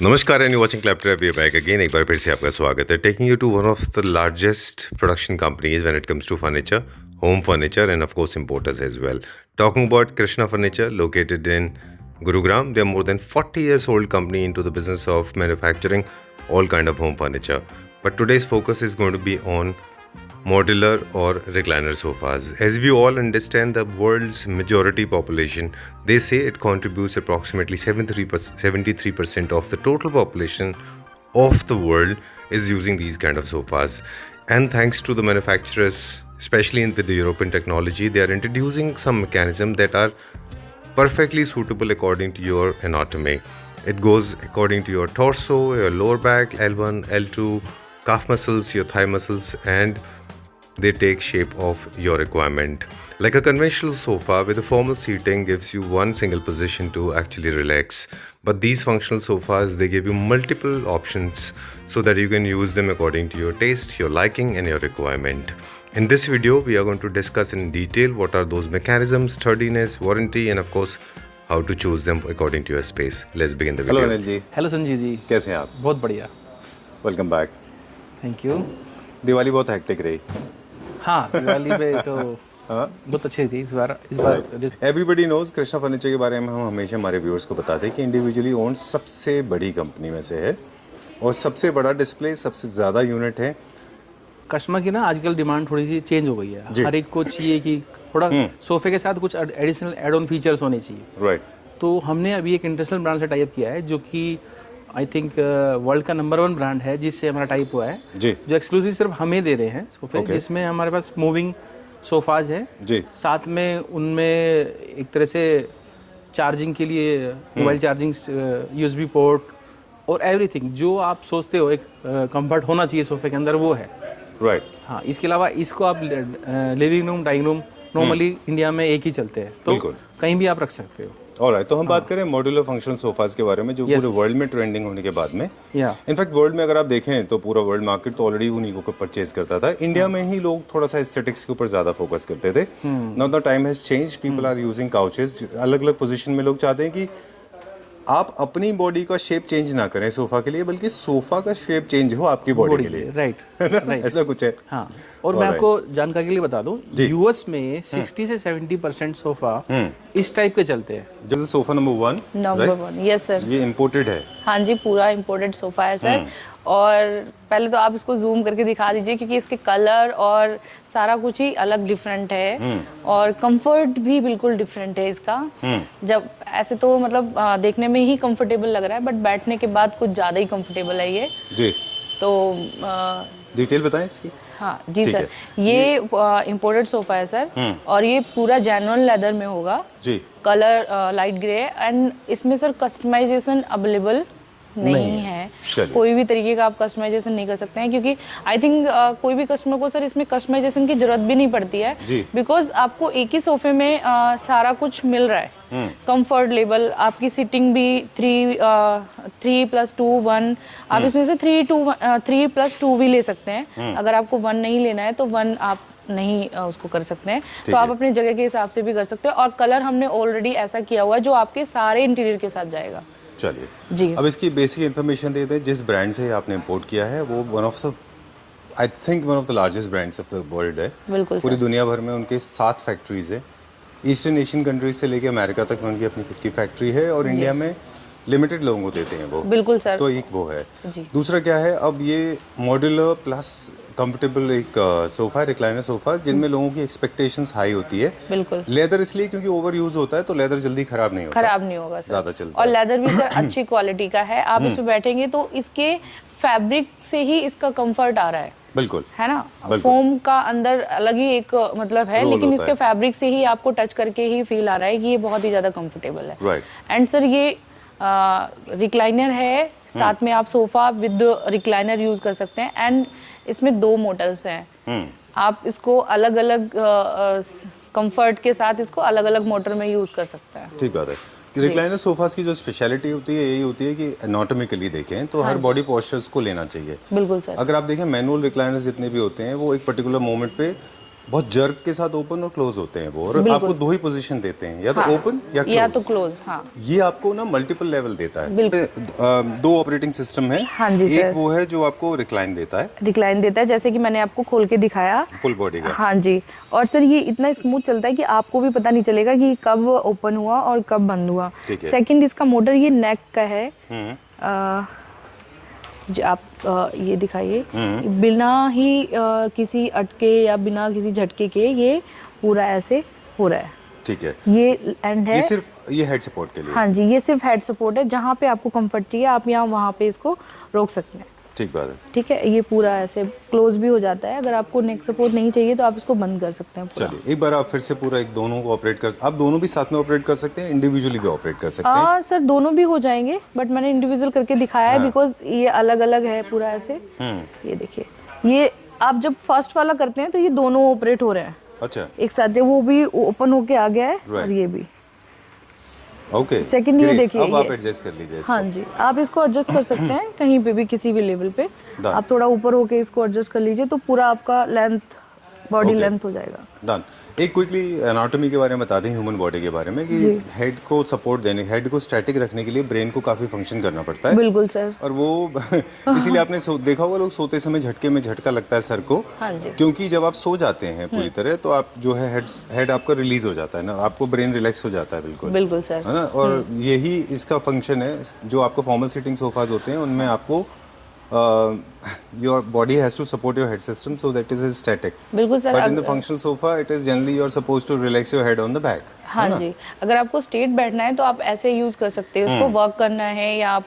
नमस्कार and watching क्लैप्टर we back again. एक बार फिर से आपका स्वागत है taking you to one of the largest production companies when it comes to furniture, home furniture and of course importers as well. Talking about Krishna Furniture located in Gurugram, they are more than 40 years old company into the business of manufacturing all kind of home furniture. But today's focus is going to be on modular or recliner sofas. As we all understand, the world's majority population, they say it contributes approximately 73% of the total population of the world is using these kind of sofas. And thanks to the manufacturers, especially with the European technology, they are introducing some mechanisms that are perfectly suitable according to your anatomy. It goes according to your torso, your lower back, L1, L2, calf muscles, your thigh muscles, and they take shape of your requirement. Like a conventional sofa with a formal seating gives you one single position to actually relax. But these functional sofas, they give you multiple options so that you can use them according to your taste, your liking and your requirement. In this video, we are going to discuss in detail what are those mechanisms, sturdiness, warranty and of course how to choose them according to your space. Let's begin the video. Hello Anil ji, hello Sanjeev ji, कैसे हैं आप? बहुत बढ़िया, welcome back. Thank you. Diwali बहुत hectic रही। हाँ, दिवाली पे तो बहुत अच्छी थी इस बार एवरीबडी नोज कृष्णा फर्नीचर के बारे में हम हमेशा हमारे व्यूअर्स को बताते हैं कि इंडिविजुअली ओन्ड सबसे बड़ी कंपनी में से है और सबसे बड़ा डिस्प्ले, सबसे ज़्यादा यूनिट है। कस्टमर की ना आजकल डिमांड थोड़ी सी चेंज हो गई है। हर एक को चाहिए कि थोड़ा सोफे के साथ कुछ एडिशनल एड ऑन फीचर्स होने चाहिए। राइट। तो हमने अभी एक इंटरनेशनल ब्रांड से टाई अप किया है जो कि आई थिंक वर्ल्ड का नंबर 1 ब्रांड है जिससे हमारा टाइप हुआ है जी। जो एक्सक्लूसिव सिर्फ हमें दे रहे हैं सोफे, जिसमें हमारे पास मूविंग सोफाज है जी। साथ में उनमें एक तरह से चार्जिंग के लिए मोबाइल चार्जिंग, यूएसबी पोर्ट और एवरीथिंग जो आप सोचते हो एक कंफर्ट होना चाहिए सोफे के अंदर वो है। राइट। हाँ, इसके अलावा इसको आप living room, dining room normally India में एक ही चलते हैं, तो कहीं भी आप रख सकते हो। ऑलराइट, तो हम बात करें मॉड्यूलर फंक्शनल सोफाज के बारे में जो पूरे वर्ल्ड में ट्रेंडिंग होने के बाद में। इनफैक्ट वर्ल्ड में अगर आप देखें तो पूरा वर्ल्ड मार्केट तो ऑलरेडी उन्हीं को परचेज करता था। इंडिया में ही लोग थोड़ा सा एस्थेटिक्स के ऊपर ज़्यादा फोकस करते थे। Now the time has change, people are using couches. अलग अलग पोजीशन में लोग चाहते हैं कि आप अपनी बॉडी का शेप चेंज ना करें सोफा के लिए, बल्कि सोफा का शेप चेंज हो आपकी बॉडी के लिए। राइट, ऐसा कुछ है। हाँ, और मैं आपको जानकारी के लिए बता दूं, यूएस में 60 से 70% सोफा इस टाइप के चलते हैं। जैसे सोफा नंबर 1, यस सर, ये इम्पोर्टेड है। हाँ जी, पूरा इम्पोर्टेड सोफा है सर। और पहले तो आप इसको जूम करके दिखा दीजिए क्योंकि इसके कलर और सारा कुछ ही अलग डिफरेंट है और कंफर्ट भी बिल्कुल डिफरेंट है इसका। जब ऐसे तो मतलब देखने में ही कंफर्टेबल लग रहा है बट बैठने के बाद कुछ ज़्यादा ही कंफर्टेबल है ये जी। तो डिटेल बताएं इसकी। हाँ जी सर, ये इम्पोर्टेड सोफा है सर और ये पूरा जेन्युइन लेदर में होगा जी। कलर लाइट ग्रे एंड इसमें सर कस्टमाइजेशन अवेलेबल नहीं है। कोई भी तरीके का आप कस्टमाइजेशन नहीं कर सकते हैं क्योंकि आई थिंक कोई भी कस्टमर को सर इसमें कस्टमाइजेशन की जरूरत भी नहीं पड़ती है बिकॉज आपको एक ही सोफे में सारा कुछ मिल रहा है। कंफर्ट लेवल, आपकी सीटिंग भी 3+2 1, आप इसमें से 3+2 भी ले सकते हैं। अगर आपको 1 नहीं लेना है तो 1 आप नहीं उसको कर सकते हैं, तो आप अपनी जगह के हिसाब से भी कर सकते हैं। और कलर हमने ऑलरेडी ऐसा किया हुआ है जो आपके सारे इंटीरियर के साथ जाएगा। चलिए जी, अब इसकी बेसिक इन्फॉर्मेशन दे दें। जिस ब्रांड से आपने इंपोर्ट किया है वो one of the largest brands of the world है। बिल्कुल, पूरी दुनिया भर में उनके 7 फैक्ट्रीज है। ईस्टर्न एशियन कंट्रीज से लेके अमेरिका तक में उनकी अपनी खुद की फैक्ट्री है और इंडिया में लिमिटेड लोगों को देते हैं वो। बिल्कुल सर, तो एक वो है जी। दूसरा क्या है, अब ये मॉड्यूलर प्लस कंफर्टेबल एक सोफा, रिक्लाइनर सोफा जिनमें लोगों की एक्सपेक्टेशंस हाई होती है। बिल्कुल, लेदर इसलिए क्योंकि ओवर यूज होता है तो लेदर जल्दी खराब नहीं होगा, ज्यादा चलता है। और लेदर भी सर अच्छी क्वालिटी का है। आप इसमें बैठेंगे तो इसके फैब्रिक से ही इसका कंफर्ट आ रहा है। बिल्कुल, है ना, फोम का अंदर अलग ही एक मतलब है, लेकिन इसके फैब्रिक से ही आपको टच करके ही फील आ रहा है कि ये बहुत ही ज्यादा कंफर्टेबल है। राइट। एंड सर ये रिक्लाइनर है, साथ में आप सोफा विद रिक्लाइनर यूज कर सकते हैं। एंड इसमें 2 मोटर्स हैं। आप इसको अलग अलग कंफर्ट के साथ इसको अलग अलग मोटर में यूज कर सकते हैं। ठीक बात है। रिक्लाइनर सोफास की जो स्पेशलिटी होती है यही होती है कि एनाटॉमिकली देखें तो हर बॉडी पोस्चर्स को लेना चाहिए। बिल्कुल सर। अगर आप देखें मैनुअल रिक्लाइनर्स जितने भी होते हैं वो एक पर्टिकुलर मोमेंट पे बहुत जर्क के साथ ओपन और क्लोज होते हैं वो, और आपको दो ही पोजीशन देते हैं, या तो ओपन या क्लोज। या तो क्लोज, हाँ। ये आपको ना मल्टीपल लेवल देता है। दो ऑपरेटिंग सिस्टम है। हाँ जी एक सर। वो है जो आपको रिक्लाइन देता है, रिक्लाइन देता है, जैसे कि मैंने आपको खोल के दिखाया, फुल बॉडी का। हाँ जी। और सर ये इतना स्मूथ चलता है कि आपको भी पता नहीं चलेगा कि कब ओपन हुआ और कब बंद हुआ। सेकंड, इसका मोटर ये नेक का है। जो आप ये दिखाइए, बिना ही किसी अटके या बिना किसी झटके के ये पूरा ऐसे हो रहा है। ठीक है, ये एंड है, ये सिर्फ ये हेड सपोर्ट के लिए। हाँ जी, ये सिर्फ हेड सपोर्ट है। जहाँ पे आपको कंफर्ट चाहिए आप यहाँ वहाँ पे इसको रोक सकते हैं। ठीक बात है। ठीक है, ये पूरा ऐसे क्लोज भी हो जाता है। अगर आपको नेक सपोर्ट नहीं चाहिए तो आप इसको बंद कर सकते हैं पूरा। चलिए एक बार आप फिर से पूरा एक दोनों को ऑपरेट कर, आप दोनों भी साथ में ऑपरेट कर सकते हैं, इंडिविजुअली भी ऑपरेट कर सकते हैं। सर दोनों भी हो जाएंगे, बट मैंने इंडिविजुअल करके दिखाया है बिकॉज ये अलग अलग है पूरा ऐसे। ये देखिए, ये आप जब फर्स्ट वाला करते हैं तो ये दोनों ऑपरेट हो रहे हैं। अच्छा, एक साथ है, वो भी ओपन होके आ गया है और ये भी। ओके, सेकंड ये देखिए, अब आप एडजस्ट कर लीजिए इसको। हाँ जी, आप इसको एडजस्ट कर सकते हैं कहीं पे भी, किसी भी लेवल पे। आप थोड़ा ऊपर होके इसको एडजस्ट कर लीजिए तो पूरा आपका लेंथ, बॉडी लेंथ हो जाएगा। डन। एक क्विकली एनाटॉमी के बारे में बता दें, ह्यूमन बॉडी के बारे में, कि हेड को सपोर्ट देने, हेड को स्टैटिक रखने के लिए ब्रेन को काफी फंक्शन करना पड़ता है। बिल्कुल सर। और वो इसीलिए आपने देखा होगा, लोग सोते समय झटके में झटका लगता है सर को। हाँ जी। क्योंकि जब आप सो जाते हैं पूरी तरह तो आप जो है हेड आपका रिलीज हो जाता है ना, आपको ब्रेन रिलैक्स हो जाता है। बिल्कुल बिल्कुल सर, है ना। और यही इसका फंक्शन है। जो आपको फॉर्मल सिटिंग सोफाज होते हैं उनमें आपको your body has to support your head system, so that is static. बिल्कुल sir. But in the functional sofa, it is generally you are supposed to relax your head on the back. हाँ जी, अगर आपको straight बैठना है तो आप ऐसे use कर सकते हैं उसको, वर्क करना है या आप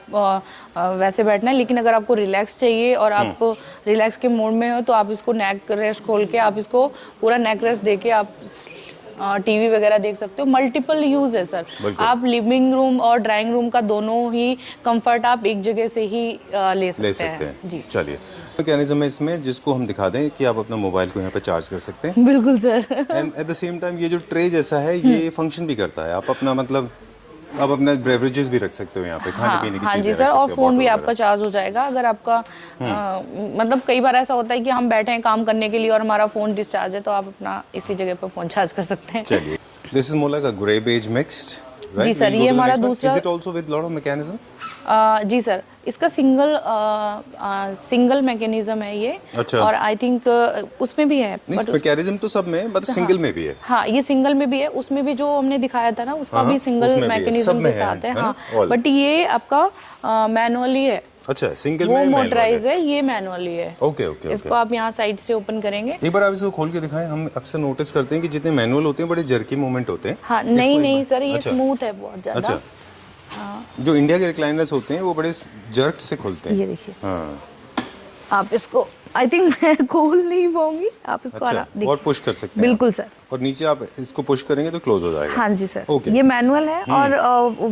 वैसे बैठना है। लेकिन अगर आपको रिलैक्स चाहिए और आप रिलैक्स के मोड में हो तो आप इसको नेक रेस्ट खोल के आप इसको पूरा नेक रेस्ट देके आप टीवी वगैरह देख सकते हो। मल्टीपल यूज है सर। आप लिविंग रूम और ड्राइंग रूम का दोनों ही कंफर्ट आप एक जगह से ही ले सकते हैं। जी चलिए, मैकेनिज्म है इसमें जिसको हम दिखा दें कि आप अपना मोबाइल को यहाँ पे चार्ज कर सकते हैं। बिल्कुल sir. And at the same time ये जो ट्रे जैसा है ये फंक्शन भी करता है। आप अपना मतलब आप अपना बेवरेजेस भी रख सकते हो यहाँ पे, खाने पीने की हाँ चीजें जी सर, और फोन भी आपका चार्ज हो जाएगा। अगर आपका मतलब कई बार ऐसा होता है कि हम बैठे हैं काम करने के लिए और हमारा फोन डिस्चार्ज है तो आप अपना इसी जगह पर फोन चार्ज कर सकते हैं। चलिए, this is more like a grey beige mixed. जी सर, ये हमारा दूसरा। Is it also with lot of mechanism? जी सर, इसका सिंगल मैकेनिज्म है ये। अच्छा। और आई थिंक उसमें भी है, बट मैकेनिज्म तो सब में, बट सिंगल में भी है। हाँ, ये सिंगल में भी है, उसमें भी जो हमने दिखाया था ना उसका भी सिंगल मैकेनिज्म के साथ है। हाँ, बट ये आपका मैनुअली है। अच्छा, सिंगल वो में मोटराइज है, ये मैनुअली है। Okay okay. इसको आप यहाँ साइड से ओपन करेंगे। एक बार आप इसको खोल के दिखाएं। हम अक्सर नोटिस करते हैं कि जितने मैनुअल होते हैं बड़े जर्की मूवमेंट होते हैं। हाँ, नहीं सर, ये स्मूथ है बहुत ज्यादा। अच्छा, जो इंडिया के रिक्लाइनर्स होते हैं वो बड़े जर्क से खुलते हैं। ये देखिए। हाँ, आप इसको आई थिंक मैं खोल नहीं पाऊंगी, आप इसको अच्छा, और पुश कर सकते हैं। बिल्कुल सर। और नीचे आप इसको पुश करेंगे तो क्लोज हो जाएगा। हाँ जी सर। Okay. ये मैनुअल है और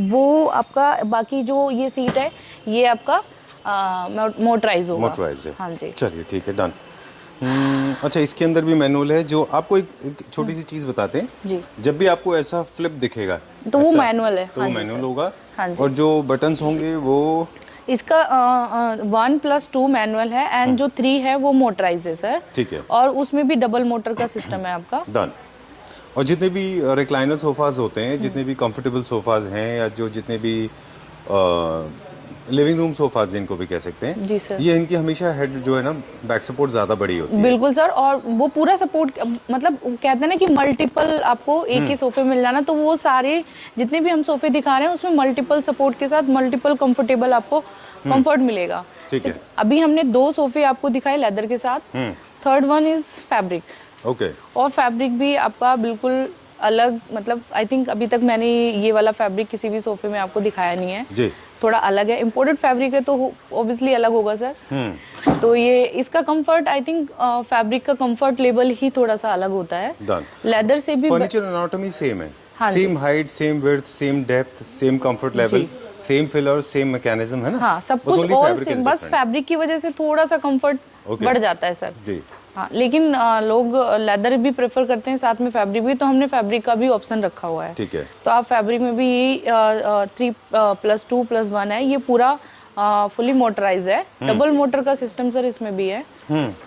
वो आपका बाकी जो ये सीट है ये आपका मोटराइज होगा। मोटराइज है। हाँ जी। चलिए ठीक है, डन। अच्छा, इसके अंदर भी मैनुअल है। जो आपको एक छोटी सी चीज बताते हैं जी। जब भी आपको ऐसा फ्लिप दिखेगा तो वो मैनुअल है। तो वो मैनुअल होगा। हाँ जी। और जो बटन्स होंगे वो इसका 1+2 मैनुअल है एंड जो 3 है वो मोटराइज है सर। ठीक है। और उसमें भी डबल मोटर का सिस्टम है आपका। डन। और जितने भी रिक्लाइनर सोफाज होते हैं, जितने भी कंफर्टेबल सोफाज हैं, या जो जितने भी लिविंग रूम सोफाज जिनको भी कह सकते हैं, जी सर, ये इनकी हमेशा हेड जो है ना, बैक सपोर्ट ज्यादा बड़ी होती है। बिल्कुल सर। और वो पूरा सपोर्ट, मतलब कहते हैं ना कि मल्टीपल आपको एक ही सोफे मिल जाना, तो वो सारे जितने भी हम सोफे दिखा रहे हैं उसमें मल्टीपल सपोर्ट के साथ मल्टीपल कंफर्टेबल आपको कंफर्ट मिलेगा। ठीक है। अभी हमने 2 सोफे आपको दिखाए लेदर के साथ, third one is fabric. Okay. और फैब्रिक भी आपका बिल्कुल अलग, मतलब आई थिंक अभी तक मैंने ये वाला फैब्रिक किसी भी सोफे में आपको दिखाया नहीं है जी। थोड़ा अलग है। इम्पोर्टेड फैब्रिक है तो ऑब्वियसली अलग होगा सर। तो ये इसका कंफर्ट, आई थिंक फैब्रिक का कंफर्ट लेवल ही थोड़ा सा अलग होता है। लेदर से भी फर्नीचर एनाटॉमी सेम है। Same height, same width, same depth, same comfort level, same filler, same mechanism, है ना। हाँ, सब कुछ और सेम, बस फैब्रिक की वजह से थोड़ा सा कंफर्ट बढ़ जाता है सर जी। हाँ, लेकिन लोग लेदर भी प्रेफर करते हैं साथ में फैब्रिक भी, तो हमने फैब्रिक का भी ऑप्शन रखा हुआ है। ठीक है। तो आप फैब्रिक में भी 3+2+1 है, ये पूरा फुली मोटराइज है। डबल मोटर का सिस्टम सर इसमें भी है।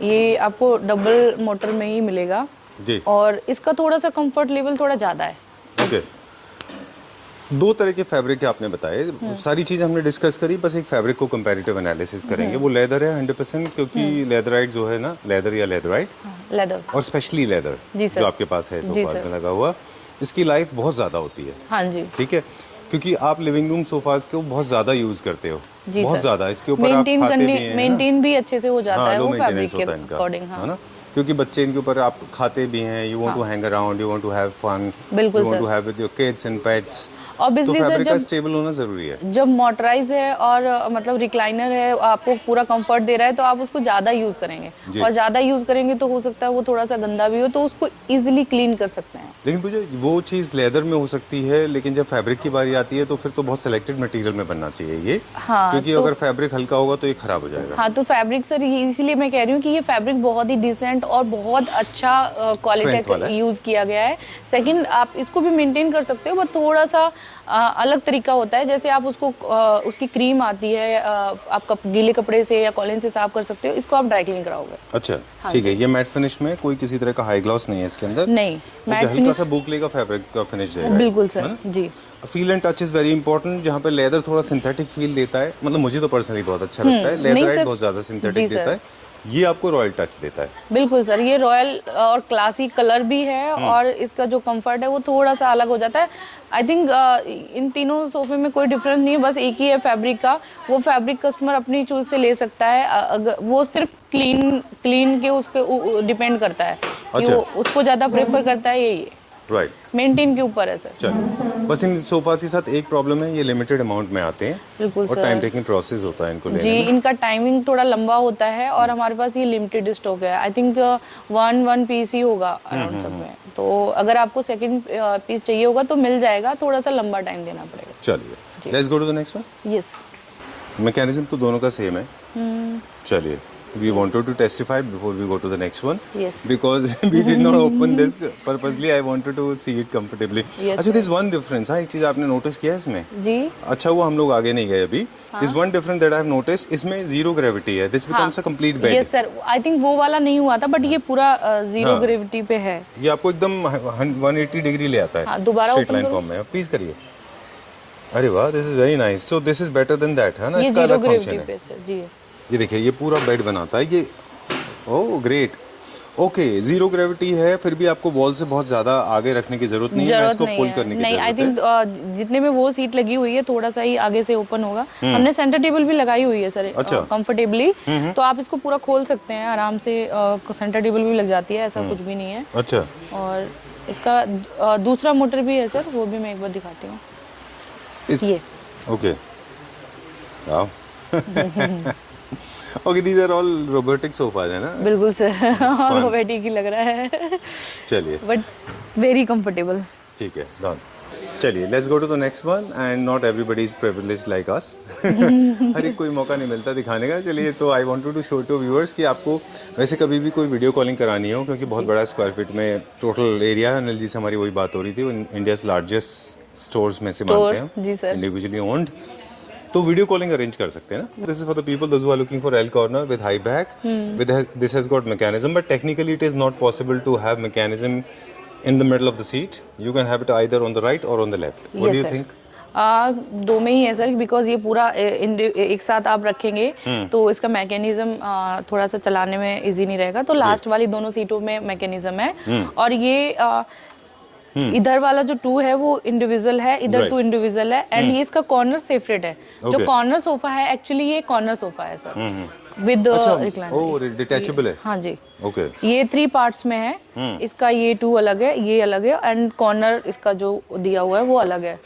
ये आपको डबल मोटर में ही मिलेगा। जी। और इसका थोड़ा सा कंफर्ट लेवल थोड़ा ज़्यादा है। ओके, दो तरह के फैब्रिक के आपने बताए, सारी चीज़ हमने डिस्कस करी, बस एक फैब्रिक को कंपैरेटिव एनालिसिस करेंगे। वो लेदर है 100%, क्योंकि लेदराइट जो है ना, लेदर या लेदराइट लेदर और स्पेशली लेदर जी सर। जो आपके पास है सोफाज में लगा हुआ, इसकी लाइफ बहुत ज़्यादा होती है। हाँ जी। ठीक है, क्योंकि आप लिविंग रूम सोफाज को बहुत ज़्यादा यूज़ करते हो, जी बहुत सर। ज़्यादा, इसके ऊपर आप खाते भी हैं ना। मेंटेन भी अच्छे से हो जाता है लो वो फैब्रिक मेंटेनेंस के होता है इनका, अकॉर्डिंग। है ना, क्योंकि बच्चे इनके ऊपर आप खाते भी हैं, you want to hang around, you want to have fun, बिल्कुल you want to sir. Have with your kids and pets, तो ऑब्वियसली सर, फैब्रिक का जब स्टेबल होना ज़रूरी है। जब मोटराइज है और मतलब रिक्लाइनर है, आपको पूरा कंफर्ट दे रहा है, तो आप उसको ज़्यादा यूज़ करेंगे, और ज़्यादा यूज़ करेंगे तो हो सकता है वो थोड़ा सा गंदा भी हो, तो उसको इजीली क्लीन कर सकते हैं। लेकिन मुझे वो चीज़ लेदर में हो सकती है, लेकिन जब फैब्रिक की बारी आती है तो फिर तो बहुत सेलेक्टेड मटेरियल में बनना चाहिए ये। हाँ, क्योंकि तो अगर फैब्रिक हल्का होगा तो ये खराब हो जाएगा। हाँ, तो फैब्रिक सर, ये इसीलिए मैं कह रही हूँ कि ये फैब्रिक बहुत ही डिसेंट और बहुत अच्छा क्वालिटी का यूज़ किया गया है। सेकंड, आप इसको भी मेंटेन कर सकते हो, बट थोड़ा सा अलग तरीका होता है। जैसे आप उसको उसकी क्रीम आती है, आप गीले कपड़े से या कॉलिन से साफ कर सकते हो, इसको आप ड्राई क्लीन कराओगे। अच्छा, ठीक है। ये मैट फिनिश में कोई किसी तरह का हाई ग्लॉस नहीं है इसके अंदर? नहीं, मैट हल्का सा बुकले का फैब्रिक का फिनिश देगा। बिल्कुल सर जी। Feel and touch is very important, जहाँ पे लेदर थोड़ा सिंथेटिक फील देता है, मतलब मुझे तो पर्सनली बहुत अच्छा लगता है। लेदराइट बहुत ज़्यादा सिंथेटिक देता है, ये आपको रॉयल टच देता है। बिल्कुल सर, ये रॉयल और क्लासी कलर भी है, और इसका जो कंफर्ट है वो थोड़ा सा अलग हो जाता है। आई थिंक इन तीनों सोफे में कोई डिफरेंस नहीं है, बस एक ही है फैब्रिक का। वो फैब्रिक कस्टमर अपनी चूज से ले सकता है, अगर वो सिर्फ क्लीन के उसके डिपेंड करता है कि वो उसको ज़्यादा प्रेफर करता है। यही राइट, मेंटेन के ऊपर है सर। चलिए, बस इन सोफा के साथ एक प्रॉब्लम है, ये लिमिटेड अमाउंट में आते हैं। बिल्कुल और टाइम टेकिंग प्रोसेस होता है इनको लेने जी, में। इनका टाइमिंग थोड़ा लंबा होता है, और हमारे पास ये लिमिटेड स्टॉक है। आई थिंक वन पीस ही होगा अराउंड सब में, तो अगर आपको सेकंड पीस चाहिए होगा तो मिल जाएगा, थोड़ा सा लंबा टाइम देना पड़ेगा। चलिए, let's go to the next one. Yes. Mechanism तो दोनों का सेम है। चलिए, we wanted to testify before we go to the next one. Yes. Because we did not open this purposely. I wanted to see it comfortably. Yes, अच्छा, there's one difference. हाँ, एक चीज़ आपने notice किया है इसमें? जी। अच्छा, वो हम लोग आगे नहीं गए अभी। There's one difference that I have noticed. इसमें zero gravity है. This becomes a complete bed. Yes sir, I think वो वाला नहीं हुआ था, बट ये पूरा जीरो ग्रेविटी पे है। ये आपको एकदम 180 डिग्री ले आता है। हाँ, दोबारा स्ट्रेट open लाइन करो। फॉर्म में। प्लीज करिए। अरे वाह, this is very nice. So this is better than that, है ना? ये इसका जीरो अलग फंक्शन ग्रेविटी है। पे सर जी। ये देखिए, ये पूरा बेड बनाता है ये। Oh great. Okay, zero gravity है, फिर भी आपको वॉल से बहुत ज्यादा आगे रखने की जरूरत नहीं है, ना इसको पुल करने की नहीं, आई जरूरत है। थिंक जितने में वो सीट लगी हुई है, थोड़ा सा ही आगे से ओपन होगा। हमने सेंटर टेबल भी लगाई हुई है सर, अच्छा। कंफर्टेबली, तो आप इसको पूरा खोल सकते हैं आराम से। सेंटर टेबल भी लग जाती है, ऐसा कुछ भी नहीं है। अच्छा, और इसका दूसरा मोटर भी है सर, वो भी मैं एक बार दिखाती हूँ। ये okay, wow. Okay, these are all robotic sofas है ना? बिल्कुल सर, रोबोटिक ही लग रहा है, चलिए, बट वेरी कंफर्टेबल। ठीक है, डन। चलिए, let's go to the next one. And not everybody is privileged like us. हर एक कोई मौका नहीं मिलता दिखाने का। चलिए, तो I wanted to show to viewers कि आपको वैसे कभी भी कोई वीडियो कॉलिंग करानी हो, क्योंकि बहुत बड़ा स्क्वायर फीट में टोटल एरिया है। अनिल जी से हमारी वही बात हो रही थी, वो इंडियाज लार्जेस्ट स्टोर्स में से मानते हैं, जी सर, इंडिविजुअली ओन्ड, तो वीडियो कॉलिंग अरेंज कर सकते हैं ना। This is for the people those who are looking for L corner with high back, with this has got mechanism, but technically it is not possible to have mechanism in the middle of the seat. You can have it either on the right or on the left. What do you think? दो में ही है sir, because ये पूरा एक साथ आप रखेंगे तो इसका मैकेनिज्म थोड़ा सा चलाने में इजी नहीं रहेगा, तो लास्ट वाली दोनों सीटों में मैकेनिज्म है। और ये इधर वाला जो 2 है वो इंडिविजुअल है, इधर 2 इंडिविजुअल है, एंड ये इसका कॉर्नर सेपरेट है। जो कॉर्नर सोफा है, एक्चुअली ये कॉर्नर सोफा है sir, with recliner. Oh, detachable है। हाँ जी, ओके। ये 3 पार्ट्स में है। इसका ये 2 अलग है, ये अलग है, एंड कॉर्नर इसका जो दिया हुआ है वो अलग है।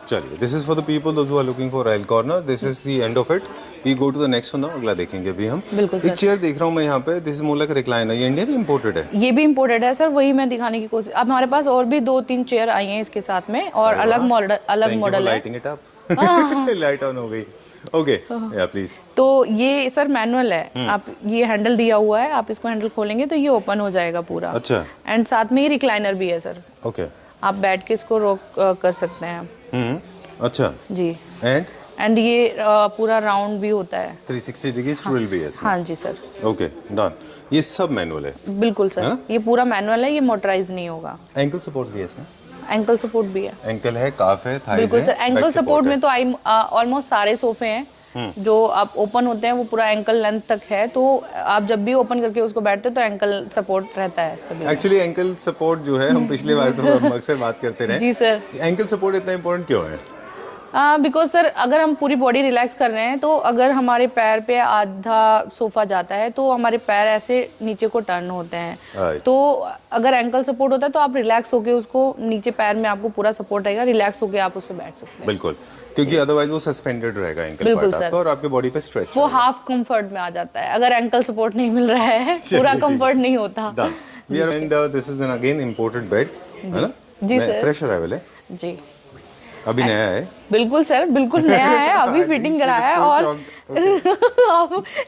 चलिए, this is for the people those who are looking for royal corner. This is the end of it. We go to the next one now. अगला देखेंगे अभी हम। एक चेयर देख रहा हूँ मैं यहाँ पे, this is more like recliner. ये इंडिया भी इंपोर्टेड है? ये भी इंपोर्टेड है सर, वही मैं दिखाने की कोशिश। अब हमारे पास और भी 2-3 चेयर आई हैं इसके साथ में, और अलग मॉडल है। Lighting it up. Light on हो गई। ओके, या प्लीज। तो ये सर मैनुअल है, आप ये हैंडल दिया हुआ है, आप इसको हैंडल खोलेंगे तो ये ओपन हो जाएगा पूरा। अच्छा। एंड साथ में ये रिक्लाइनर भी है सर। ओके, आप बैठ के इसको रॉक कर सकते हैं। अच्छा जी। एंड ये पूरा राउंड भी होता है, 360 डिग्री स्विvel भी है इसमें। हाँ जी सर। Okay done. ये सब मैनुअल है? बिल्कुल सर, ये पूरा मैनुअल है, ये मोटराइज नहीं होगा। एंकल सपोर्ट भी है इसमें? एंकल सपोर्ट भी है। एंकल है, काफ है, थाइज बिल्कुल है, सर, एंकल बैक सपोर्ट में है। तो ऑलमोस्ट सारे सोफे हैं जो आप ओपन होते हैं वो पूरा एंकल लेंथ तक है, तो आप जब भी ओपन करके उसको बैठते हैं तो एंकल सपोर्ट रहता है सभी में। एक्चुअली एंकल सपोर्ट जो है, हम पिछले बार तो हम अक्सर बात करते रहे। जी सर। एंकल सपोर्ट इतना इम्पोर्टेंट क्यों है? बिकॉज सर अगर हम पूरी बॉडी रिलैक्स कर रहे हैं तो अगर हमारे पैर पे आधा सोफा जाता है तो हमारे पैर ऐसे नीचे को टर्न होते हैं, Right. तो अगर एंकल सपोर्ट होता है तो आप रिलैक्स होके उसको नीचे पैर में आपको पूरा सपोर्ट रहेगा, रिलैक्स होके आप उस पर बैठ सकते हैं। बिल्कुल, क्योंकि अदरवाइज वो सस्पेंडेड रहेगा एंकल बिल्कुल पार्ट सर। आपका और आपके बॉडी पे स्ट्रेच वो हाफ कंफर्ट में आ जाता है अगर एंकल सपोर्ट नहीं मिल रहा है, पूरा कंफर्ट नहीं होता। Done. We are and this is an again imported bed, है ना? जी सर। फ्रेश अराइवल है, जी अभी नया है। बिल्कुल सर, बिल्कुल नया है, अभी फिटिंग कराया है और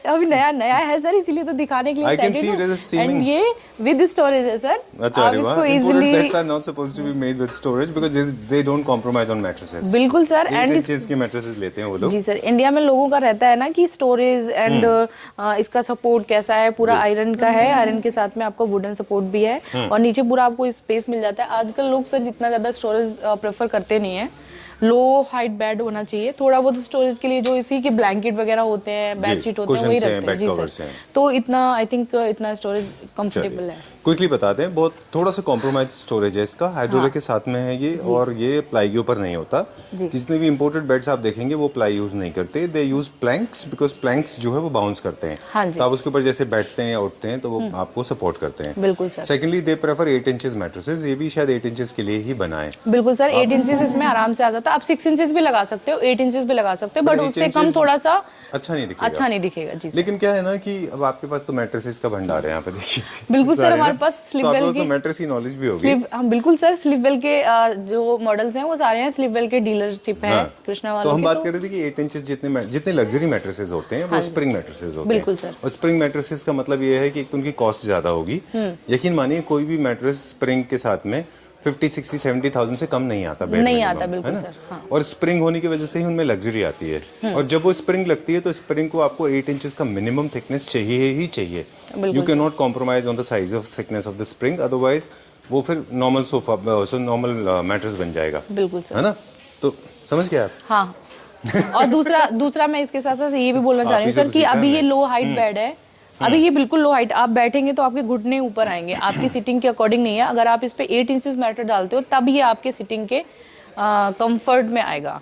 अभी नया है सर, इसीलिए तो दिखाने के लिए I can excited see it हूँ। as a steaming- And ये विद स्टोरेज है सर, अच्छा, आप अरे वाह। इसको Imported easily. beds are not supposed to be made with storage because they don't compromise on mattresses. बिल्कुल सर, 8 एंड inches के mattresses लेते हैं वो लोग। जी सर, इंडिया में लोगों का रहता है ना कि स्टोरेज एंड इसका सपोर्ट कैसा है, पूरा आयरन का है, आयरन के साथ में आपका वुडन सपोर्ट भी है और नीचे पूरा आपको स्पेस मिल जाता है। आजकल लोग सर जितना ज्यादा स्टोरेज प्रेफर करते नहीं है, लो हाइट बेड होना चाहिए, थोड़ा बहुत स्टोरेज के लिए जो इसी के ब्लैंकेट वगैरह होते हैं, बेडशीट होते हैं, वही cushions हैं, रखते हैं। bed जी covers सर, हैं। तो इतना आई थिंक इतना स्टोरेज कंफर्टेबल है। क्विकली बताते हैं, बहुत थोड़ा सा कॉम्प्रोमाइज स्टोरेज है इसका, हाइड्रोलिक के साथ में है ये, और ये प्लाई के ऊपर नहीं होता। जी। जितने भी इंपोर्टेड बेड्स आप देखेंगे वो प्लाई यूज नहीं करते, दे यूज प्लैंक्स, बिकॉज प्लैंक्स जो है वो बाउंस करते हैं। हाँ जी। तो आप उसके ऊपर जैसे बैठते हैं या उठते हैं तो वो आपको सपोर्ट करते हैं। बिल्कुल sir. Secondly they prefer 8 inches mattresses, ये भी शायद 8 इंचेस के लिए ही बना है। बिल्कुल सर, 8 इंचेस इसमें आराम से आ जाता है। आप 6 इंचेस भी लगा सकते हो, 8 इंचेस भी लगा सकते हो, बट 8 उससे कम inches थोड़ा सा अच्छा नहीं दिखेगा। अच्छा नहीं दिखेगा। जी सर। लेकिन क्या है ना कि अब आपके पास तो मैट्रेसेस का भंडार है यहाँ पे, देखिए। बिल्कुल सर, सारे हमारे हैं। पास तो स्लीप आपके वेल पास तो की मैट्रेस की नॉलेज भी होगी। स्लीप, हम बिल्कुल सर स्लीप वेल के जो मॉडल्स हैं वो सारे हैं स्लीप वेल के डीलरशिप हैं कृष्णा तो वालों हम के। बात कर रहे थे कि 8 इंचेस जितने लग्जरी मैट्रेसेस होते हैं वो स्प्रिंग मैट्रेसेस होते हैं। बिल्कुल सर। और स्प्रिंग मैट्रेसेस का मतलब ये है कि एक तो उनकी कॉस्ट ज़्यादा होगी। यकीन मानिए कोई भी मैट्रेस स्प्रिंग के साथ में 50, 60, 70,000 से कम नहीं आता, bare नहीं minimum, आता, बिल्कुल है ना? सर, हाँ। और स्प्रिंग होने की वजह से ही उनमें लग्जरी आती है। और जब वो स्प्रिंग लगती है तो स्प्रिंग को आपको 8 इंचेस का मिनिमम थिकनेस चाहिए ही चाहिए। You can not compromise on the size of thickness of the spring, otherwise वो फिर नॉर्मल सोफा नॉर्मल मैट्रेस बन जाएगा। बिल्कुल सर, है ना? तो समझ गए आप? हाँ। और दूसरा मैं इसके साथ साथ ये भी बोलना चाह रही हूँ पीछे सर तो कि सीखा अभी है ये लो हाइट बेड है, अभी ये बिल्कुल लो हाइट, आप बैठेंगे तो आपके घुटने ऊपर आएंगे, आपकी सिटिंग के अकॉर्डिंग नहीं है। अगर आप इस पे 8 इंचेस मैटर डालते हो तब ये आपके सिटिंग के कंफर्ट में आएगा।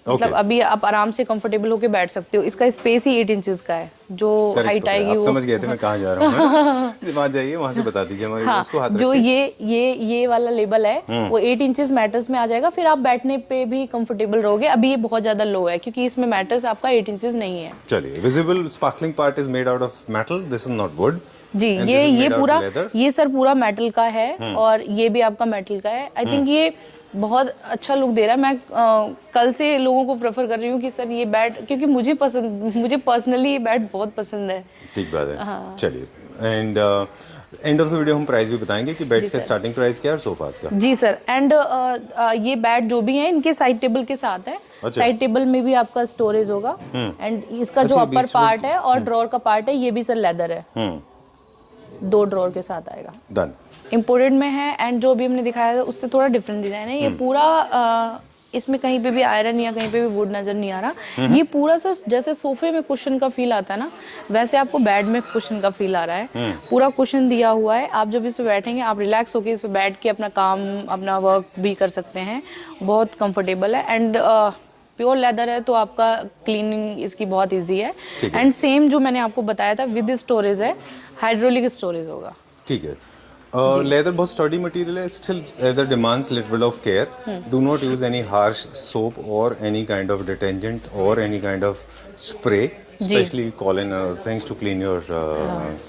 मतलब अभी आप आराम से कंफर्टेबल होके बैठ सकते हो। इसका स्पेस ही 8 इंचेस का है, जो हाइट आएगी आप वो। समझ गए थे मैं कहाँ जा रहा हूँ। वहाँ जाइए, वहाँ से बता दीजिए हमारे हाँ, उसको हाथ जो रख के। ये वाला लेबल है वो 8 इंचेस मैटर्स में आ जाएगा, फिर आप बैठने पे भी कंफर्टेबल रहोगे। अभी ये बहुत ज्यादा लो है क्योंकि इसमें मैटर्स आपका 8 इंचेस नहीं है। चलिए, visible sparkling part is made out of metal, this is not wood. जी, ये पूरा, ये सर पूरा मेटल का है और ये भी आपका मेटल का है। आई थिंक ये बहुत अच्छा लुक दे रहा है। मैं कल से लोगों को प्रेफर कर रही हूँ कि सर ये बैट, क्योंकि मुझे पर्सनली ये बैट बहुत पसंद है। ठीक बात है। चलिए, and end of the video हम प्राइस भी बताएंगे कि बेड्स का स्टार्टिंग प्राइस क्या है और सोफास का। जी सर, एंड ये बैट जो भी है इनके साइड टेबल के साथ है। अच्छा। साइड टेबल में भी आपका स्टोरेज होगा एंड इसका जो अपर पार्ट है और ड्रॉर का पार्ट है ये भी सर लेदर है, 2 ड्रॉर के साथ आएगा। डन। इम्पोर्टेड में है एंड जो भी हमने दिखाया था उससे थोड़ा डिफरेंट डिजाइन है। ये पूरा इसमें कहीं पे भी आयरन या कहीं पे भी वुड नजर नहीं आ रहा। ये पूरा सा जैसे सोफे में कुशन का फील आता है ना, वैसे आपको बेड में कुशन का फील आ रहा है। पूरा कुशन दिया हुआ है, आप जब इस पे बैठेंगे आप रिलैक्स होकर इस पे बैठ के अपना काम, अपना वर्क भी कर सकते हैं। बहुत कंफर्टेबल है एंड प्योर लेदर है तो आपका क्लीनिंग इसकी बहुत इजी है। एंड सेम जो मैंने आपको बताया था विद स्टोरेज है, हाइड्रोलिक स्टोरेज होगा। ठीक है। लेदर बहुत स्टडी मटेरियल है, still leather demands little bit of care. Do not use any harsh soap और एनी काइंड ऑफ डिटर्जेंट और any kind of spray. Specially Colin and things to clean your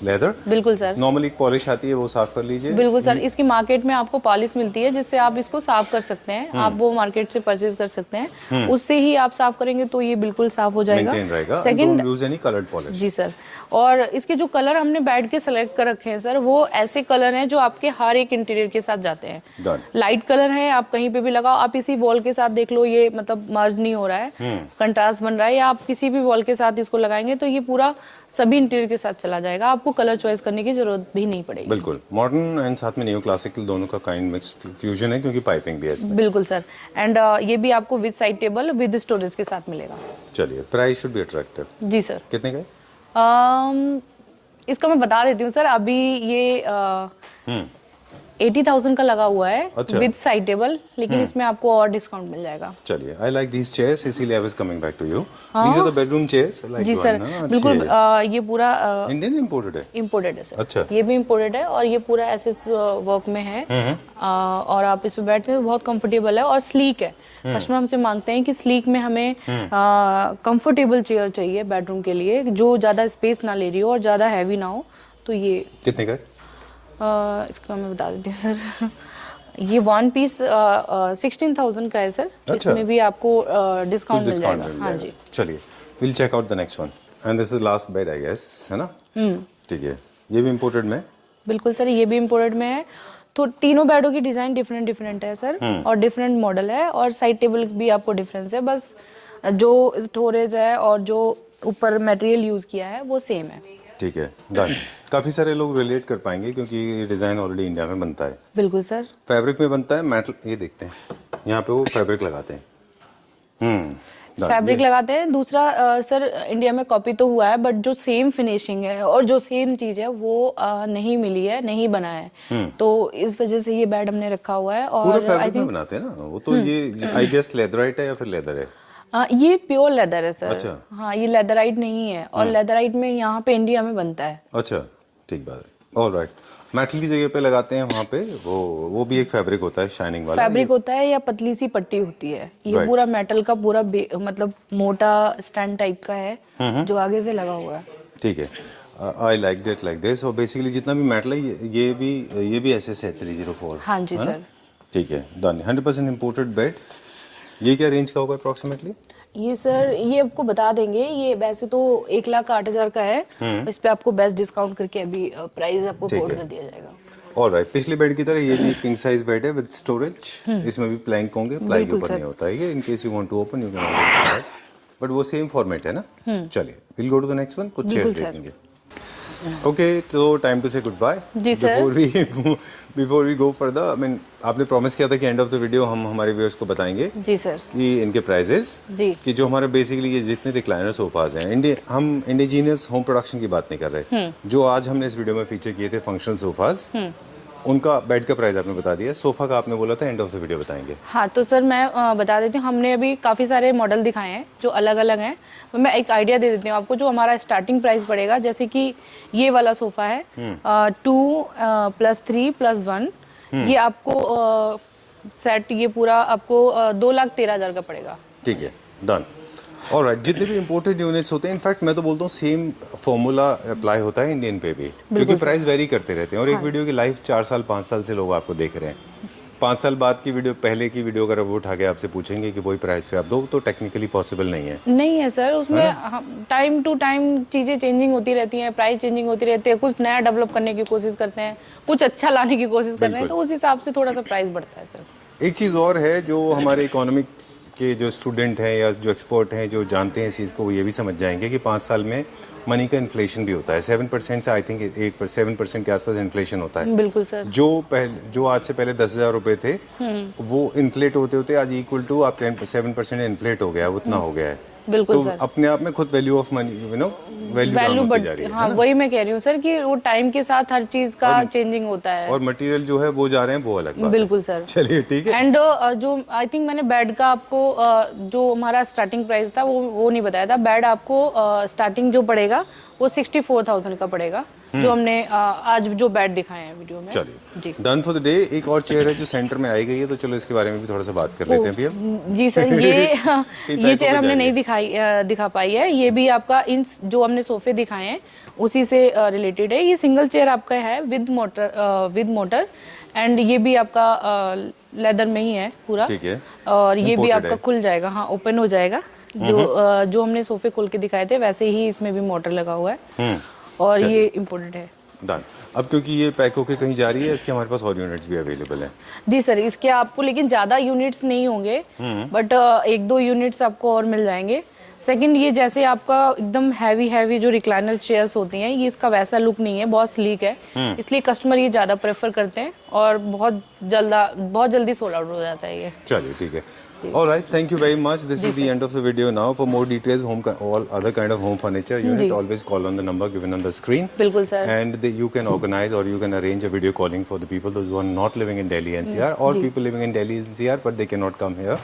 leather. बिल्कुल sir, normally polish आती है, वो साफ कर लीजिए। बिल्कुल सर। इसकी मार्केट में आपको पॉलिश मिलती है जिससे आप इसको साफ कर सकते हैं। आप वो मार्केट से परचेज कर सकते हैं, उससे ही आप साफ करेंगे तो ये बिल्कुल साफ हो जाएगा। मेंटेन रहेगा। Second, don't use any coloured polish. जी सर। और इसके जो कलर हमने बैठ के सेलेक्ट कर रखे हैं सर, वो ऐसे कलर हैं जो आपके हर एक इंटीरियर के साथ जाते हैं। लाइट कलर है, आप कहीं पे भी लगाओ, आप इसी वॉल के साथ देख लो, ये मतलब मर्ज नहीं हो रहा है, कंट्रास्ट बन रहा है, या आप किसी भी वॉल के साथ इसको लगाएंगे तो ये पूरा सभी इंटीरियर के साथ चला जाएगा, आपको कलर चॉइस करने की जरूरत भी नहीं पड़ेगी। बिल्कुल मॉडर्न एंड साथ में नियो क्लासिकल दोनों का काइंड मिक्स फ्यूजन है, क्योंकि पाइपिंग भी है इसमें। बिल्कुल सर। एंड ये भी आपको with side table with storage के साथ मिलेगा। चलिए, प्राइस शुड बी अट्रैक्टिव। जी सर। कितने का? इसका मैं बता देती हूँ सर, अभी ये 80,000 का लगा हुआ है विद साइड टेबल, लेकिन इसमें आपको और डिस्काउंट मिल जाएगा। चलिए, आई लाइक दीस चेयर्स, इसीलिए I was coming back to you. These are the bedroom chairs, like जी सर, बिल्कुल। ये पूरा इंडियन इंपोर्टेड है। इम्पोर्टेड है सर। अच्छा। ये भी इम्पोर्टेड है और ये पूरा एसएस वर्क में है। और आप इस पे बैठते हैं, बहुत कंफर्टेबल है और स्लीक है। कस्टमर हमसे मांगते हैं कि स्लीक में हमें कंफर्टेबल चेयर चाहिए बेडरूम के लिए, जो ज्यादा स्पेस ना ले रही हो और ज्यादा हैवी ना हो। तो ये कितने का? इसका मैं बता देती हूँ सर, ये वन पीस 16,000 का है सर। अच्छा। इसमें भी आपको डिस्काउंट मिल जाएगा। हाँ जी। चलिए, will check out the next one and this is last bed I guess, है ना? ठीक है, ये भी इंपोर्टेड में? बिल्कुल सर, ये भी इंपोर्टेड में है। तो तीनों बेडों की डिजाइन डिफरेंट डिफरेंट है सर, और डिफरेंट मॉडल है, और साइड टेबल भी आपको डिफरेंस है। बस जो स्टोरेज है और जो ऊपर मटेरियल यूज किया है वो सेम है। ठीक है, डन। काफी सारे लोग रिलेट कर पाएंगे क्योंकि ये डिजाइन ऑलरेडी इंडिया में बनता है। बिल्कुल सर। फैब्रिक में बनता है, मेटल, ये देखते हैं यहाँ पे वो फैब्रिक लगाते हैं। फैब्रिक लगाते हैं। दूसरा सर, इंडिया में कॉपी तो हुआ है, बट जो सेम फिनिशिंग है और जो सेम चीज है वो नहीं मिली है, नहीं बना है। तो इस वजह से ये बेड हमने रखा हुआ है। और पूरा फैब्रिक में बनाते हैं ना वो तो। ये आई गेस लेदराइट है या फिर लेदर है? ये प्योर लेदर है सर। अच्छा। हाँ, ये लेदराइट नहीं है, और लेदराइट में यहाँ पे इंडिया में बनता है। अच्छा, ठीक बात है। ऑलराइट, मेटल की जगह पे लगाते हैं वहाँ पे, वो भी एक फैब्रिक होता है, शाइनिंग वाला फैब्रिक होता है या पतली सी पट्टी होती है। ये पूरा मेटल का पूरा मतलब मोटा स्टैंड टाइप का है जो आगे से लगा हुआ है। ठीक है, I like it like this. और बेसिकली जितना भी मेटल है ये भी SS है 304। हाँ जी सर। ठीक है, डन। 100% imported bed. ये क्या रेंज का होगा अप्रोक्सीमेटली? ये सर, ये आपको बता देंगे। ये वैसे तो 1,08,000 का है, इस पे आपको बेस्ट डिस्काउंट करके अभी प्राइस आपको कोड कर दिया जाएगा। ऑलराइट, पिछले बेड की तरह ये भी किंग साइज बेड है विद स्टोरेज। इसमें भी प्लैंक होंगे, प्लाई के ऊपर नहीं होता है ये। In case you want to open you can open that, but वो सेम फॉर्मेट है ना। चलिए, will go to the next one. कुछ चेयर्स देखेंगे। ओके, तो time to say goodbye. जी sir. Before we go further, I mean आपने promise किया था कि एंड ऑफ द वीडियो हम हमारे व्यूअर्स को बताएंगे जी सर कि इनके प्राइजेस, जी, कि जो हमारे बेसिकली ये जितने रिक्लाइनर सोफाज हैं, हम इंडिजीनियस होम प्रोडक्शन की बात नहीं कर रहे। जो आज हमने इस वीडियो में फीचर किए थे फंक्शनल सोफाज, उनका बेड का प्राइस आपने बता दिया। सोफा का आपने बोला था एंड ऑफ द वीडियो बताएंगे। हाँ, तो सर मैं बता देती हूँ। हमने अभी काफ़ी सारे मॉडल दिखाए हैं जो अलग अलग हैं। मैं एक आइडिया दे देती हूँ आपको जो हमारा स्टार्टिंग प्राइस पड़ेगा। जैसे कि ये वाला सोफ़ा है 2 + 3 + 1, ये आपको सेट, ये पूरा आपको 2,13,000 का पड़ेगा। ठीक है, डन। ऑलराइट, जितने भी इंपोर्टेड यूनिट्स होते हैं, इनफैक्ट मैं तो बोलता हूँ सेम फॉर्मूला अप्लाई होता है इंडियन पे भी, क्योंकि प्राइस वेरी करते रहते हैं। और एक वीडियो की लाइफ 4 साल 5 साल से लोग आपको देख रहे हैं। 5 साल बाद की वीडियो, पहले की वीडियो अगर वो उठा के आपसे पूछेंगे कि वही प्राइस पे आप दो, तो टेक्निकली पॉसिबल नहीं है। नहीं है सर, उसमें टाइम टू टाइम चीज़ें चेंजिंग होती रहती हैं, प्राइस चेंजिंग होती रहती है, कुछ नया डेवलप करने की कोशिश करते हैं, कुछ अच्छा लाने की कोशिश कर रहे हैं, तो उस हिसाब से थोड़ा सा प्राइस बढ़ता है सर। एक चीज़ और है जो हमारे इकोनॉमिक्स के जो स्टूडेंट हैं या जो एक्सपर्ट हैं जो जानते हैं इस चीज़ को, वो ये भी समझ जाएंगे कि 5 साल में मनी का इन्फ्लेशन भी होता है। 7% से आई थिंक 7% के आसपास इन्फ्लेशन होता है। बिल्कुल सर। जो आज से पहले 10,000 रुपये थे, वो इन्फ्लेट होते होते आज इक्वल टू आप 7% इन्फ्लेट हो गया है, उतना हो गया है। बिल्कुल तो सर। अपने आप में खुद value of money value down value होती बढ़ जा रही है हाँ ना? वही मैं कह रही हूँ सर कि वो टाइम के साथ हर चीज का चेंजिंग होता है। और मटेरियल जो है वो जा रहे हैं, वो अलग बात है। बिल्कुल सर। चलिए ठीक है। एंड जो आई थिंक मैंने बेड का आपको जो हमारा स्टार्टिंग प्राइस था वो नहीं बताया था। बेड आपको स्टार्टिंग जो पड़ेगा वो 64,000 का पड़ेगा, जो हमने आज जो बेड दिखाए हैं वीडियो में। चलिए जी डन फॉर द डे। एक और चेयर है जो सेंटर में आई गई है, तो चलो इसके बारे में भी थोड़ा सा बात कर लेते हैं भैया। जी सर, ये पैकों चेयर पे हमने जा नहीं रही है। दिखा पाई है। ये भी आपका इन जो हमने सोफे दिखाए हैं उसी से रिलेटेड है। ये सिंगल चेयर आपका है विद मोटर एंड ये भी आपका लेदर में ही है पूरा। ठीक है। और ये भी Imported आपका है। खुल जाएगा, हाँ ओपन हो जाएगा। जो हमने सोफे खोल के दिखाए थे वैसे ही इसमें भी मोटर लगा हुआ है और ये इम्पोर्टेड है। डन। अब क्योंकि ये पैक होके कहीं जा रही है, इसके हमारे पास और यूनिट्स भी अवेलेबल हैं। जी सर, इसके आपको लेकिन ज़्यादा यूनिट्स नहीं होंगे, बट एक दो यूनिट्स आपको और मिल जाएंगे। सेकंड, ये जैसे आपका एकदम हैवी जो रिक्लाइनर चेयर्स होती हैं, ये इसका वैसा लुक नहीं है, बहुत स्लीक है, इसलिए कस्टमर ये ज़्यादा प्रेफर करते हैं और बहुत जल्दी सोल्ड आउट हो जाता है ये। चलिए ठीक है। All right, thank you very much. This is the end of the video now. For more details, all other kind of home furniture unit, always call on the number given on the screen. बिल्कुल sir. And you can organize or you can arrange a video calling for the people those who are not living in Delhi NCR or people living in Delhi NCR but they cannot come here.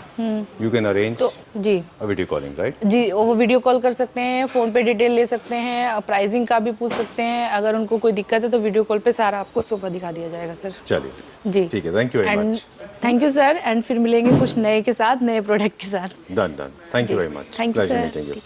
You can arrange जी a video calling, right? जी, वो video call कर सकते हैं, phone पे detail ले सकते हैं, प्राइसिंग का भी पूछ सकते हैं। अगर उनको कोई दिक्कत है तो वीडियो कॉल पे सारा आपको सोफा दिखा दिया जाएगा सर। चलिए जी ठीक है। Thank you very much. Thank you sir, and फिर मिलेंगे कुछ नए के साथ, नए प्रोडक्ट के साथ। Done. Thank you very much. Thank you Pleasure sir. meeting you.